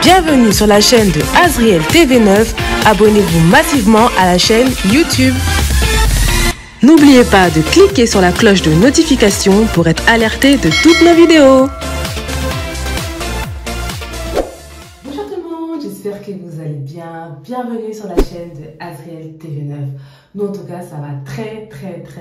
Bienvenue sur la chaîne de Azriel TV9. Abonnez-vous massivement à la chaîne YouTube. N'oubliez pas de cliquer sur la cloche de notification pour être alerté de toutes nos vidéos. Bonjour tout le monde, j'espère que vous allez bien. Bienvenue sur la chaîne de Azriel TV9. Nous en tout cas, ça va très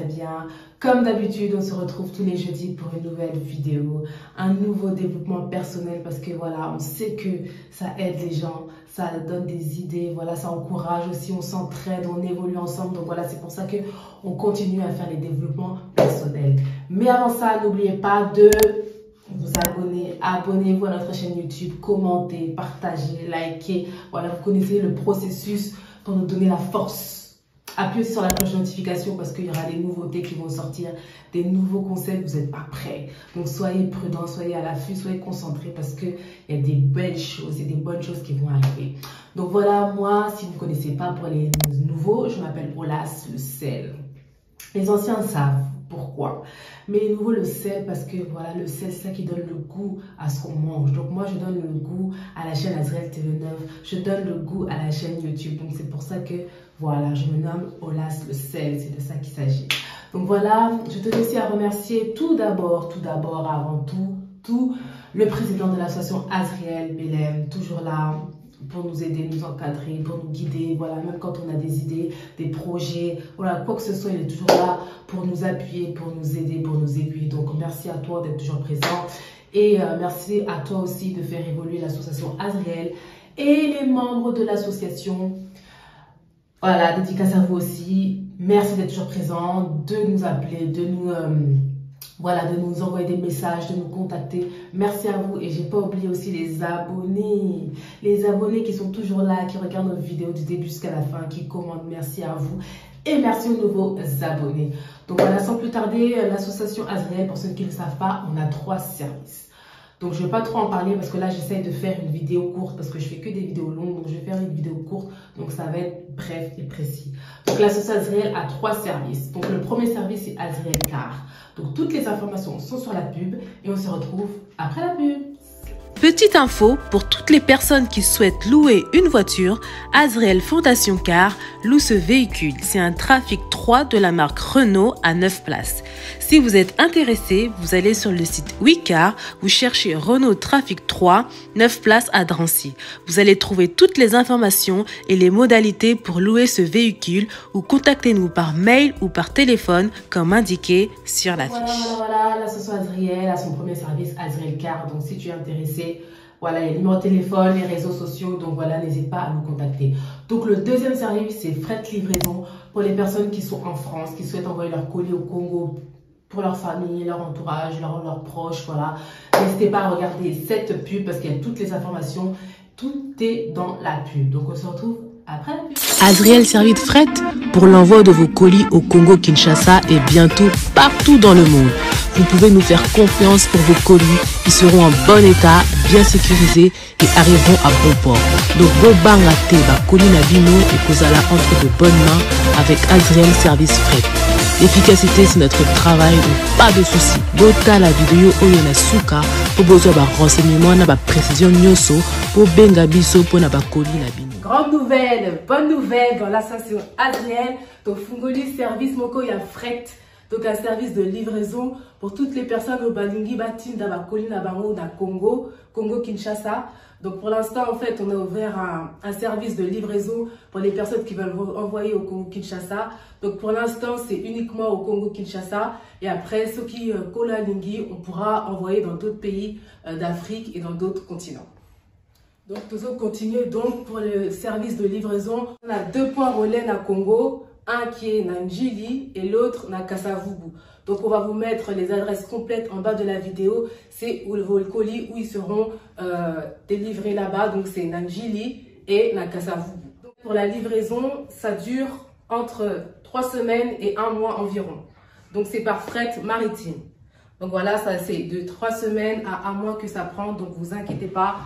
bien. Comme d'habitude, on se retrouve tous les jeudis pour une nouvelle vidéo, un nouveau développement personnel parce que voilà, on sait que ça aide les gens, ça donne des idées, voilà, ça encourage aussi, on s'entraide, on évolue ensemble. Donc voilà, c'est pour ça que on continue à faire les développements personnels. Mais avant ça, n'oubliez pas de vous abonner, abonnez-vous à notre chaîne YouTube, commentez, partagez, likez. Voilà, vous connaissez le processus pour nous donner la force. Appuyez sur la cloche de notification parce qu'il y aura des nouveautés qui vont sortir, des nouveaux concepts, vous n'êtes pas prêts. Donc soyez prudents, soyez à l'affût, soyez concentrés parce qu'il y a des belles choses et des bonnes choses qui vont arriver. Donc voilà, moi, si vous ne connaissez pas pour les nouveaux, je m'appelle Olas, le sel. Les anciens savent pourquoi. Mais les nouveaux le sel parce que voilà, le sel, c'est ça qui donne le goût à ce qu'on mange. Donc moi, je donne le goût à la chaîne Azriel TV9. Je donne le goût à la chaîne YouTube. Donc c'est pour ça que voilà, je me nomme Olas le sel. C'est de ça qu'il s'agit. Donc voilà, je tenais aussi à remercier tout d'abord, avant tout, le président de l'association Azriel Belém, toujours là pour nous aider, nous encadrer, pour nous guider, voilà, même quand on a des idées, des projets, voilà, quoi que ce soit, il est toujours là pour nous appuyer, pour nous aider, pour nous aiguiller. Donc, merci à toi d'être toujours présent et merci à toi aussi de faire évoluer l'association Azriel et les membres de l'association. Voilà, dédicace à vous aussi. Merci d'être toujours présent, de nous appeler, de nous... voilà, de nous envoyer des messages, de nous contacter. Merci à vous. Et j'ai pas oublié aussi les abonnés. Les abonnés qui sont toujours là, qui regardent nos vidéos du début jusqu'à la fin, qui commentent. Merci à vous. Et merci aux nouveaux abonnés. Donc voilà, sans plus tarder, l'association Azriel, pour ceux qui ne le savent pas, on a 3 services. Donc, je ne vais pas trop en parler parce que là, j'essaye de faire une vidéo courte parce que je fais que des vidéos longues. Donc, je vais faire une vidéo courte. Donc, ça va être bref et précis. Donc, l'association Azriel a 3 services. Donc, le premier service, c'est Azriel Car. Donc, toutes les informations sont sur la pub et on se retrouve après la pub. Petite info pour toutes les personnes qui souhaitent louer une voiture, Azriel Fondation Car loue ce véhicule. C'est un Trafic 3 de la marque Renault à 9 places. Si vous êtes intéressé, vous allez sur le site WeCar, vous cherchez Renault Trafic 3, 9 places à Drancy. Vous allez trouver toutes les informations et les modalités pour louer ce véhicule ou contactez-nous par mail ou par téléphone comme indiqué sur la fiche. Voilà, l'association Azriel a son premier service Azriel Car. Donc si tu es intéressé, voilà, il y a le numéro de téléphone, les réseaux sociaux, donc voilà, n'hésite pas à nous contacter. Donc le deuxième service, c'est frais de livraison pour les personnes qui sont en France, qui souhaitent envoyer leur colis au Congo pour leur famille, leur entourage, leurs proches, voilà. N'hésitez pas à regarder cette pub parce qu'il y a toutes les informations, tout est dans la pub. Donc on se retrouve après la pub. Azriel Service de fret pour l'envoi de vos colis au Congo Kinshasa et bientôt partout dans le monde. Vous pouvez nous faire confiance pour vos colis qui seront en bon état, bien sécurisés et arriveront à bon port. Donc, Bobanga Teba, colis Nabino et Kozala entre de bonnes mains avec Azriel Service Fret. L'efficacité, c'est notre travail, donc pas de soucis. Bota la vidéo Oyona Suka pour besoin de renseignements, na précision nyoso pour benga biso pour na colis Nabino. Grande nouvelle, bonne nouvelle dans l'association Azriel. Donc, Fungoli Service Moko ya Fret. Donc, un service de livraison pour toutes les personnes au Balingi Batin d'Abakoli Nabango dans Congo Kinshasa. Donc, pour l'instant, en fait, on a ouvert un service de livraison pour les personnes qui veulent envoyer au Congo Kinshasa. Donc, pour l'instant, c'est uniquement au Congo Kinshasa. Et après, ceux qui Kola-Lingi, on pourra envoyer dans d'autres pays d'Afrique et dans d'autres continents. Donc, nous allons continuer donc pour le service de livraison. On a 2 points relais à Congo. Un qui est Nanjili et l'autre na Kasavubu. Donc on va vous mettre les adresses complètes en bas de la vidéo. C'est vos colis où ils seront délivrés là-bas. Donc c'est Nanjili et na Kasavubu. Pour la livraison, ça dure entre 3 semaines et 1 mois environ. Donc c'est par fret maritime. Donc voilà, ça c'est de 3 semaines à 1 mois que ça prend, donc vous inquiétez pas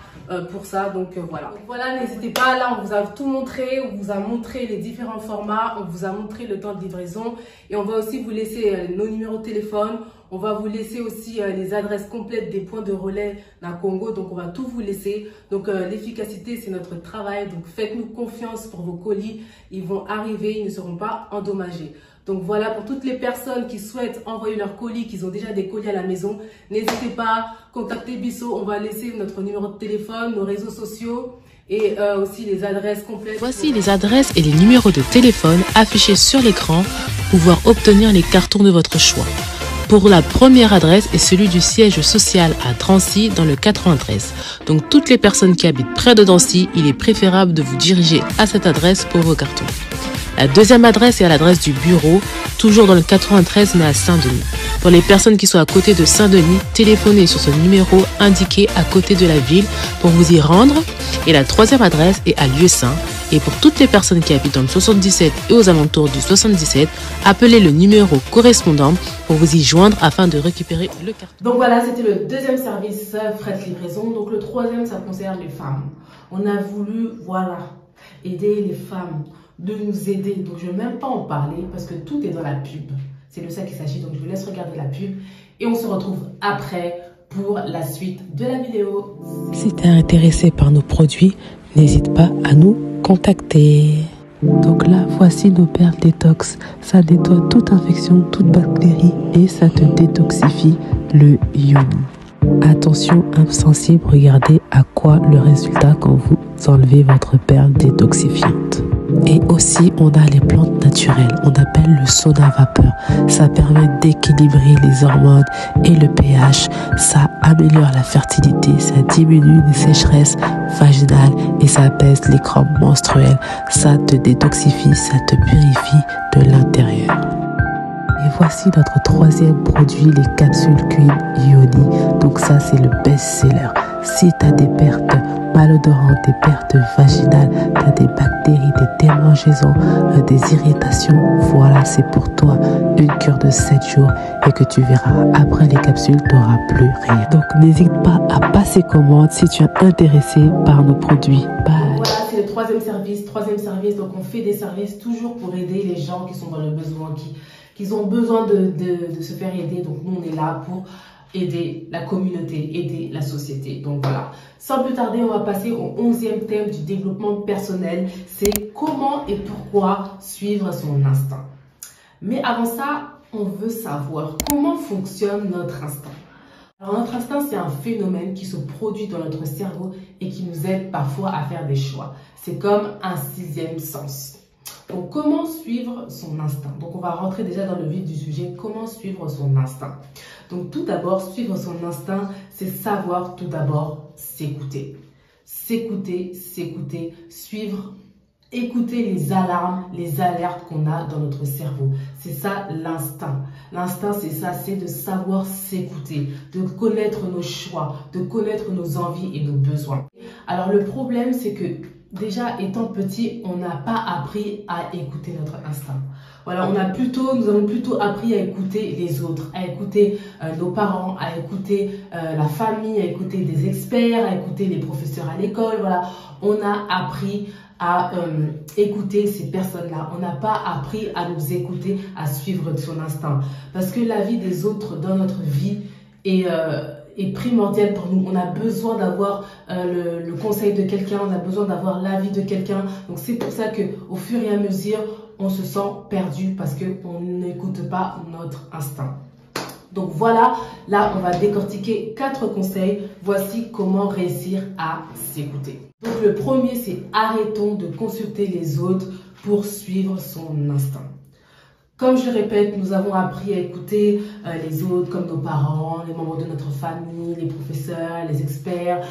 pour ça. Donc voilà. Donc voilà, n'hésitez pas, là on vous a tout montré, on vous a montré les différents formats, on vous a montré le temps de livraison et on va aussi vous laisser nos numéros de téléphone. On va vous laisser aussi les adresses complètes des points de relais dans le Congo. Donc, on va tout vous laisser. Donc, l'efficacité, c'est notre travail. Donc, faites-nous confiance pour vos colis. Ils vont arriver, ils ne seront pas endommagés. Donc, voilà, pour toutes les personnes qui souhaitent envoyer leurs colis, qui ont déjà des colis à la maison, n'hésitez pas, contactez Bisso. On va laisser notre numéro de téléphone, nos réseaux sociaux et aussi les adresses complètes. Voici les adresses et les numéros de téléphone affichés sur l'écran pour pouvoir obtenir les cartons de votre choix. Pour la première adresse est celui du siège social à Drancy dans le 93. Donc toutes les personnes qui habitent près de Drancy, il est préférable de vous diriger à cette adresse pour vos cartons. La deuxième adresse est à l'adresse du bureau, toujours dans le 93 mais à Saint-Denis. Pour les personnes qui sont à côté de Saint-Denis, téléphonez sur ce numéro indiqué à côté de la ville pour vous y rendre. Et la troisième adresse est à Lieu-Saint. Et pour toutes les personnes qui habitent dans le 77 et aux alentours du 77, appelez le numéro correspondant pour vous y joindre afin de récupérer le carton. Donc voilà, c'était le deuxième service fret livraison. Donc le troisième, ça concerne les femmes. On a voulu, voilà, aider les femmes, de nous aider. Donc je ne vais même pas en parler parce que tout est dans la pub. C'est de ça qu'il s'agit. Donc je vous laisse regarder la pub et on se retrouve après pour la suite de la vidéo. Si tu es intéressé par nos produits, n'hésite pas à nous contacter. Donc là, voici nos perles détox. Ça nettoie toute infection, toute bactérie et ça te détoxifie le yoni. Attention, insensible, regardez à quoi le résultat quand vous enlevez votre perle détoxifiante. Et aussi, on a les plantes naturelles. On appelle le sauna vapeur. Ça permet d'équilibrer les hormones et le pH. Ça améliore la fertilité. Ça diminue les sécheresses vaginales et ça apaise les crampes menstruelles. Ça te détoxifie, ça te purifie de l'intérieur. Et voici notre troisième produit, les capsules Queen Yoni. Donc ça, c'est le best-seller. Si tu as des pertes malodorantes, des pertes vaginales, tu as des bactéries, des démangeaisons, des irritations, voilà, c'est pour toi une cure de 7 jours et que tu verras, après les capsules, tu n'auras plus rien. Donc n'hésite pas à passer commande si tu es intéressé par nos produits. Bye. Voilà, c'est le troisième service. Donc on fait des services toujours pour aider les gens qui sont dans le besoin, qui ont besoin de se faire aider. Donc nous, on est là pour aider la communauté, aider la société. Donc voilà, sans plus tarder, on va passer au 11e thème du développement personnel. C'est comment et pourquoi suivre son instinct. Mais avant ça, on veut savoir comment fonctionne notre instinct. Alors notre instinct, c'est un phénomène qui se produit dans notre cerveau et qui nous aide parfois à faire des choix. C'est comme un 6e sens. Donc, comment suivre son instinct? Donc, on va rentrer déjà dans le vif du sujet. Comment suivre son instinct? Donc, tout d'abord, suivre son instinct, c'est savoir tout d'abord s'écouter. S'écouter, suivre, écouter les alarmes, les alertes qu'on a dans notre cerveau. C'est ça l'instinct. L'instinct, c'est ça, c'est de savoir s'écouter, de connaître nos choix, de connaître nos envies et nos besoins. Alors, le problème, c'est que déjà, étant petit, on n'a pas appris à écouter notre instinct. Voilà, nous avons plutôt appris à écouter les autres, à écouter nos parents, à écouter la famille, à écouter des experts, à écouter les professeurs à l'école. Voilà, on a appris à écouter ces personnes-là. On n'a pas appris à nous écouter, à suivre son instinct. Parce que la vie des autres dans notre vie est primordial pour nous. On a besoin d'avoir le conseil de quelqu'un, on a besoin d'avoir l'avis de quelqu'un. Donc c'est pour ça qu'au fur et à mesure, on se sent perdu parce qu'on n'écoute pas notre instinct. Donc voilà, là on va décortiquer 4 conseils. Voici comment réussir à s'écouter. Donc le premier, c'est arrêtons de consulter les autres pour suivre son instinct. Comme je le répète, nous avons appris à écouter les autres comme nos parents, les membres de notre famille, les professeurs, les experts,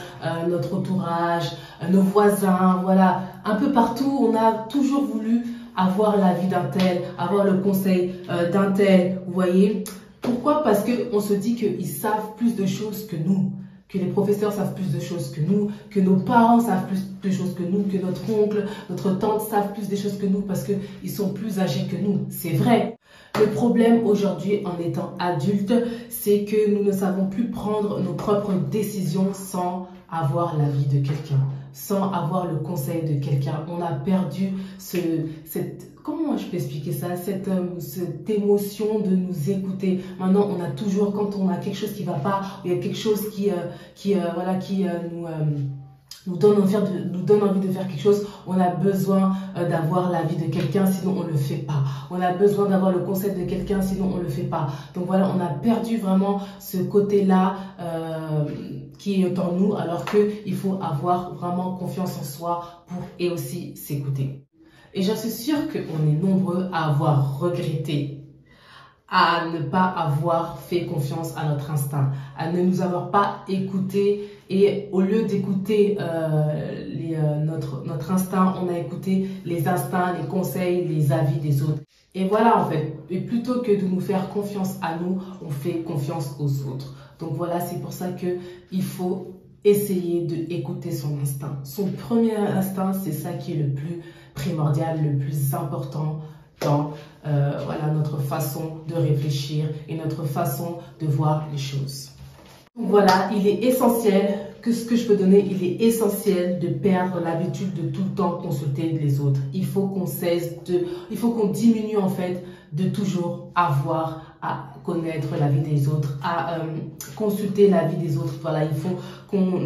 notre entourage, nos voisins, voilà. Un peu partout, on a toujours voulu avoir l'avis d'un tel, avoir le conseil d'un tel, vous voyez. Pourquoi? Parce qu'on se dit qu'ils savent plus de choses que nous. que les professeurs savent plus de choses que nous, que nos parents savent plus de choses que nous, que notre oncle, notre tante savent plus de choses que nous parce qu'ils sont plus âgés que nous. C'est vrai. Le problème aujourd'hui en étant adulte, c'est que nous ne savons plus prendre nos propres décisions sans avoir l'avis de quelqu'un, sans avoir le conseil de quelqu'un. On a perdu comment je peux expliquer ça, cette émotion de nous écouter. Maintenant, on a toujours, quand on a quelque chose qui ne va pas, il y a quelque chose qui nous donne envie de faire quelque chose, on a besoin d'avoir l'avis de quelqu'un, sinon on ne le fait pas. On a besoin d'avoir le conseil de quelqu'un, sinon on ne le fait pas. Donc voilà, on a perdu vraiment ce côté-là qui est en nous, alors qu'il faut avoir vraiment confiance en soi et aussi s'écouter. Et je suis sûre qu'on est nombreux à avoir regretté, à ne pas avoir fait confiance à notre instinct, à ne nous avoir pas écouté. Et au lieu d'écouter notre instinct, on a écouté les instincts, les conseils, les avis des autres. Et voilà en fait, et plutôt que de nous faire confiance à nous, on fait confiance aux autres. Donc voilà, c'est pour ça qu'il faut essayer d'écouter son instinct. Son premier instinct, c'est ça qui est le plus primordial, le plus important dans notre façon de réfléchir et notre façon de voir les choses. Voilà, il est essentiel, ce que je peux donner, il est essentiel de perdre l'habitude de tout le temps consulter les autres. Il faut qu'on diminue en fait de toujours avoir à connaître l'avis des autres, à consulter l'avis des autres. Voilà, il faut qu'on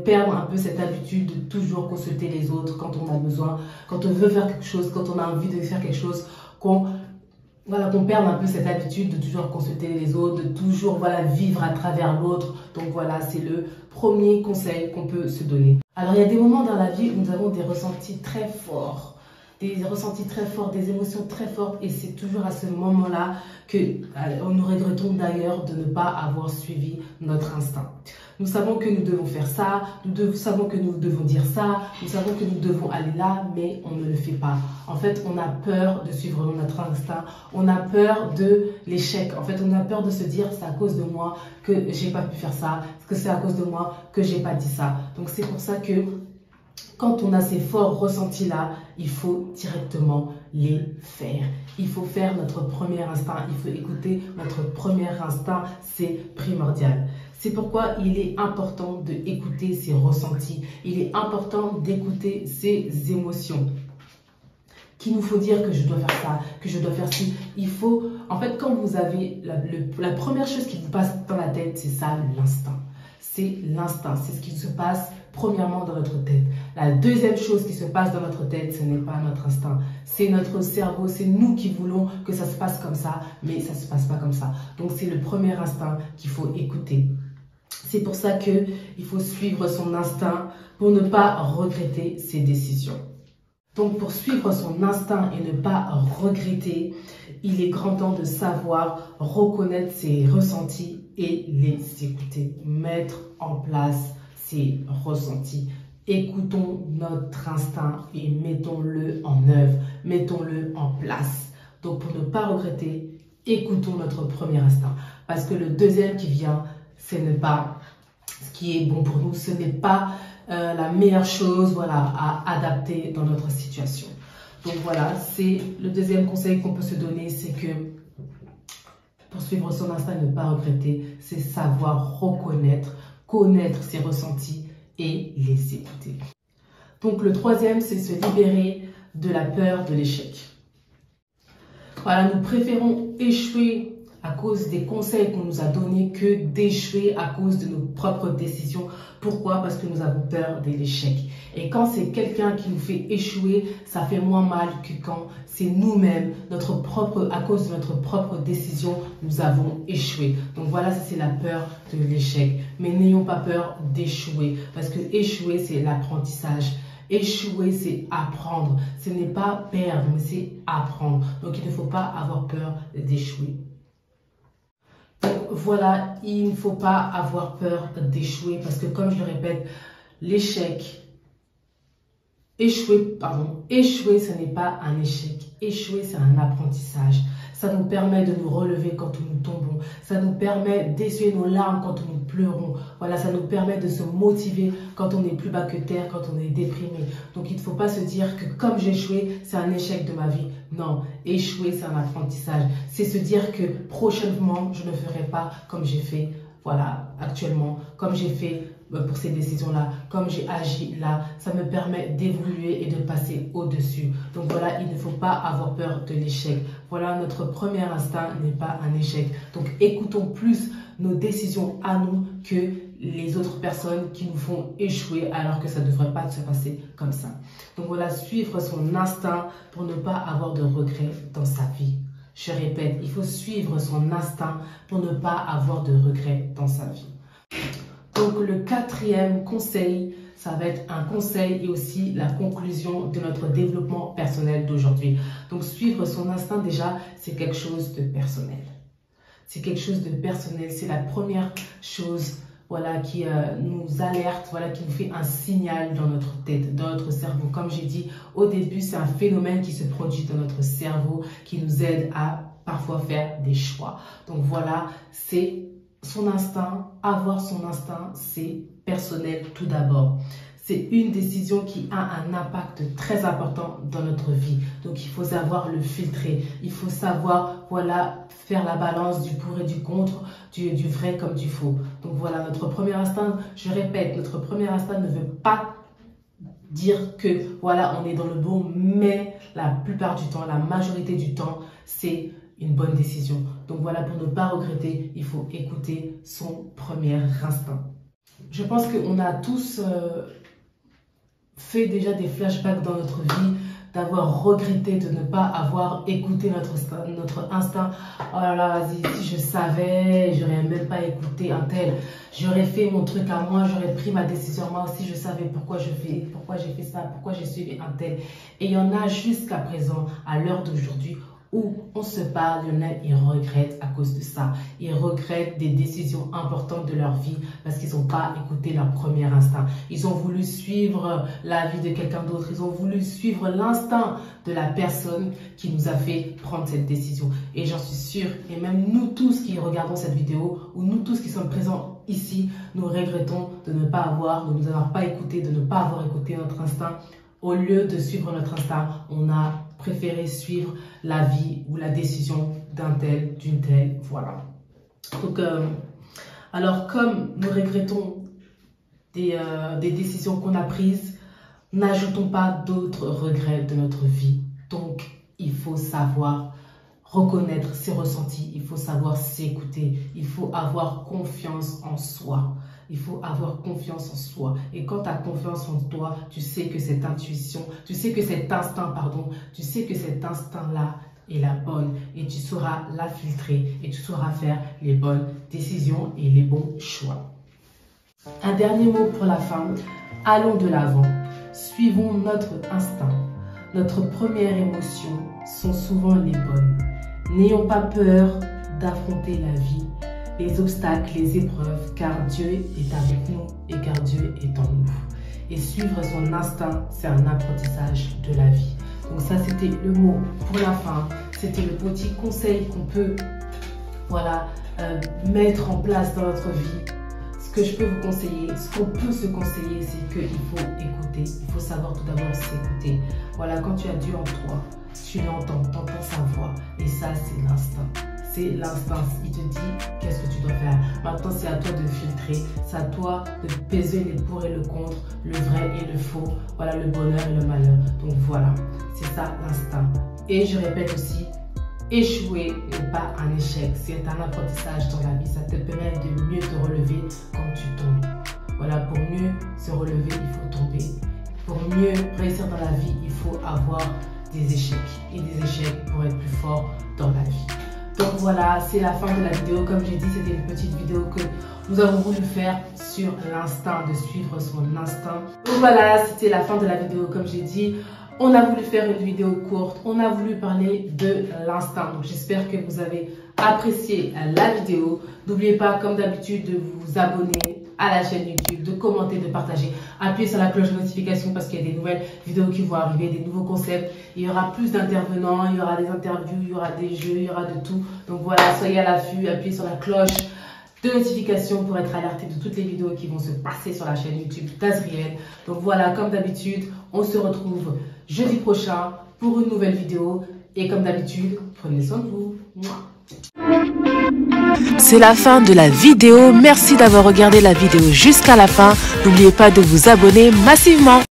perde un peu cette habitude de toujours consulter les autres quand on a besoin, quand on veut faire quelque chose, quand on a envie de faire quelque chose, qu'on perde un peu cette habitude de toujours consulter les autres, de toujours vivre à travers l'autre. Donc voilà, c'est le premier conseil qu'on peut se donner. Alors il y a des moments dans la vie où nous avons des ressentis très forts, des émotions très fortes, et c'est toujours à ce moment-là que nous regrettons d'ailleurs de ne pas avoir suivi notre instinct. Nous savons que nous devons faire ça, nous savons que nous devons dire ça, nous savons que nous devons aller là, mais on ne le fait pas. En fait, on a peur de suivre notre instinct, on a peur de l'échec. En fait, on a peur de se dire c'est à cause de moi que j'ai pas pu faire ça, que c'est à cause de moi que j'ai pas dit ça. Donc c'est pour ça que quand on a ces forts ressentis-là, il faut directement les faire. Il faut faire notre premier instinct, il faut écouter notre premier instinct, c'est primordial. C'est pourquoi il est important d'écouter ses ressentis, il est important d'écouter ses émotions. Qu'il nous faut dire que je dois faire ça, que je dois faire ci. Il faut, en fait, quand vous avez la première chose qui vous passe dans la tête, c'est ça, l'instinct. C'est l'instinct, c'est ce qui se passe premièrement dans notre tête. La deuxième chose qui se passe dans notre tête, ce n'est pas notre instinct, c'est notre cerveau, c'est nous qui voulons que ça se passe comme ça, mais ça ne se passe pas comme ça. Donc c'est le premier instinct qu'il faut écouter. C'est pour ça qu'il faut suivre son instinct pour ne pas regretter ses décisions. Donc pour suivre son instinct et ne pas regretter, il est grand temps de savoir reconnaître ses ressentis et les écouter. Mettre en place ses ressentis. Écoutons notre instinct et mettons-le en œuvre, mettons-le en place. Donc pour ne pas regretter, écoutons notre premier instinct. Parce que le deuxième qui vient, ce n'est pas ce qui est bon pour nous, ce n'est pas la meilleure chose à adapter dans notre situation. Donc voilà, c'est le deuxième conseil qu'on peut se donner, c'est que pour suivre son instinct et ne pas regretter, c'est savoir reconnaître, connaître ses ressentis et les écouter. Donc le troisième, c'est se libérer de la peur de l'échec. Voilà, nous préférons échouer à cause des conseils qu'on nous a donnés que d'échouer à cause de nos propres décisions. Pourquoi? Parce que nous avons peur de l'échec. Et quand c'est quelqu'un qui nous fait échouer, ça fait moins mal que quand c'est nous-mêmes, à cause de notre propre décision, nous avons échoué. Donc voilà, ça c'est la peur de l'échec. Mais n'ayons pas peur d'échouer, parce que échouer, c'est l'apprentissage. Échouer, c'est apprendre. Ce n'est pas perdre, mais c'est apprendre. Donc il ne faut pas avoir peur d'échouer. Donc voilà, il ne faut pas avoir peur d'échouer parce que comme je le répète, échouer ce n'est pas un échec. Échouer c'est un apprentissage. Ça nous permet de nous relever quand nous tombons. Ça nous permet d'essuyer nos larmes quand nous pleurons. Voilà, ça nous permet de se motiver quand on est plus bas que terre, quand on est déprimé. Donc il ne faut pas se dire que comme j'ai échoué, c'est un échec de ma vie. Non, échouer, c'est un apprentissage. C'est se dire que prochainement, je ne ferai pas comme j'ai fait, voilà, actuellement, comme j'ai fait pour ces décisions-là, comme j'ai agi là, ça me permet d'évoluer et de passer au-dessus. Donc voilà, il ne faut pas avoir peur de l'échec. Voilà, notre premier instinct n'est pas un échec. Donc écoutons plus nos décisions à nous que les autres personnes qui nous font échouer alors que ça ne devrait pas se passer comme ça. Donc voilà, suivre son instinct pour ne pas avoir de regrets dans sa vie. Je répète, il faut suivre son instinct pour ne pas avoir de regrets dans sa vie. Donc le quatrième conseil, ça va être un conseil et aussi la conclusion de notre développement personnel d'aujourd'hui. Donc suivre son instinct déjà, c'est quelque chose de personnel. C'est quelque chose de personnel, c'est la première chose voilà, qui nous alerte, voilà, qui nous fait un signal dans notre tête, dans notre cerveau. Comme j'ai dit au début, c'est un phénomène qui se produit dans notre cerveau, qui nous aide à parfois faire des choix. Donc voilà, c'est son instinct, avoir son instinct, c'est personnel tout d'abord. C'est une décision qui a un impact très important dans notre vie. Donc, il faut savoir le filtrer. Il faut savoir, voilà, faire la balance du pour et du contre, du vrai comme du faux. Donc, voilà, notre premier instinct, je répète, notre premier instinct ne veut pas dire que, voilà, on est dans le bon, mais la plupart du temps, la majorité du temps, c'est une bonne décision. Donc, voilà, pour ne pas regretter, il faut écouter son premier instinct. Je pense qu'on a tous fait déjà des flashbacks dans notre vie, d'avoir regretté de ne pas avoir écouté notre instinct. Oh là là, vas-y, si je savais, j'aurais même pas écouté un tel. J'aurais fait mon truc à moi, j'aurais pris ma décision moi aussi, je savais pourquoi j'ai fait ça, pourquoi j'ai suivi un tel. Et il y en a jusqu'à présent, à l'heure d'aujourd'hui, où on se parle, il y en a, ils regrettent à cause de ça. Ils regrettent des décisions importantes de leur vie parce qu'ils n'ont pas écouté leur premier instinct. Ils ont voulu suivre la vie de quelqu'un d'autre. Ils ont voulu suivre l'instinct de la personne qui nous a fait prendre cette décision. Et j'en suis sûre, et même nous tous qui regardons cette vidéo, ou nous tous qui sommes présents ici, nous regrettons de ne pas avoir, de nous avoir pas écouté, de ne pas avoir écouté notre instinct. Au lieu de suivre notre instinct, on a préféré suivre la vie ou la décision d'un tel, d'une telle, voilà. Donc, alors comme nous regrettons des décisions qu'on a prises, n'ajoutons pas d'autres regrets de notre vie. Donc, il faut savoir reconnaître ses ressentis, il faut savoir s'écouter, il faut avoir confiance en soi. Il faut avoir confiance en soi. Et quand tu as confiance en toi, tu sais que cette intuition, tu sais que cet instinct, pardon, tu sais que cet instinct-là est la bonne. Et tu sauras la filtrer et tu sauras faire les bonnes décisions et les bons choix. Un dernier mot pour la fin. Allons de l'avant. Suivons notre instinct. Notre première émotion sont souvent les bonnes. N'ayons pas peur d'affronter la vie, les obstacles, les épreuves, car Dieu est avec nous et car Dieu est en nous. Et suivre son instinct, c'est un apprentissage de la vie. Donc ça, c'était le mot pour la fin. C'était le petit conseil qu'on peut voilà, mettre en place dans notre vie. Ce que je peux vous conseiller, ce qu'on peut se conseiller, c'est qu'il faut écouter. Il faut savoir tout d'abord s'écouter. Voilà, quand tu as Dieu en toi, tu l'entends, tu entends sa voix. Et ça, c'est l'instinct. C'est l'instinct. Il te dit qu'est-ce que tu dois faire. Maintenant, c'est à toi de filtrer. C'est à toi de peser les pour et le contre, le vrai et le faux. Voilà, le bonheur et le malheur. Donc voilà, c'est ça l'instinct. Et je répète aussi, échouer n'est pas un échec. C'est un apprentissage dans la vie. Ça te permet de mieux te relever quand tu tombes. Voilà, pour mieux se relever, il faut tomber. Pour mieux réussir dans la vie, il faut avoir des échecs. Et des échecs pour être plus fort dans la vie. Donc voilà, c'est la fin de la vidéo. Comme j'ai dit, c'était une petite vidéo que nous avons voulu faire sur l'instinct, de suivre son instinct. Donc voilà, c'était la fin de la vidéo. Comme j'ai dit, on a voulu faire une vidéo courte. On a voulu parler de l'instinct. Donc j'espère que vous avez apprécié la vidéo. N'oubliez pas, comme d'habitude, de vous abonner à la chaîne YouTube, de commenter, de partager. Appuyez sur la cloche de notification parce qu'il y a des nouvelles vidéos qui vont arriver, des nouveaux concepts. Il y aura plus d'intervenants, il y aura des interviews, il y aura des jeux, il y aura de tout. Donc voilà, soyez à l'affût, appuyez sur la cloche de notification pour être alerté de toutes les vidéos qui vont se passer sur la chaîne YouTube d'Azriel. Donc voilà, comme d'habitude, on se retrouve jeudi prochain pour une nouvelle vidéo. Et comme d'habitude, prenez soin de vous. C'est la fin de la vidéo. Merci d'avoir regardé la vidéo jusqu'à la fin. N'oubliez pas de vous abonner massivement.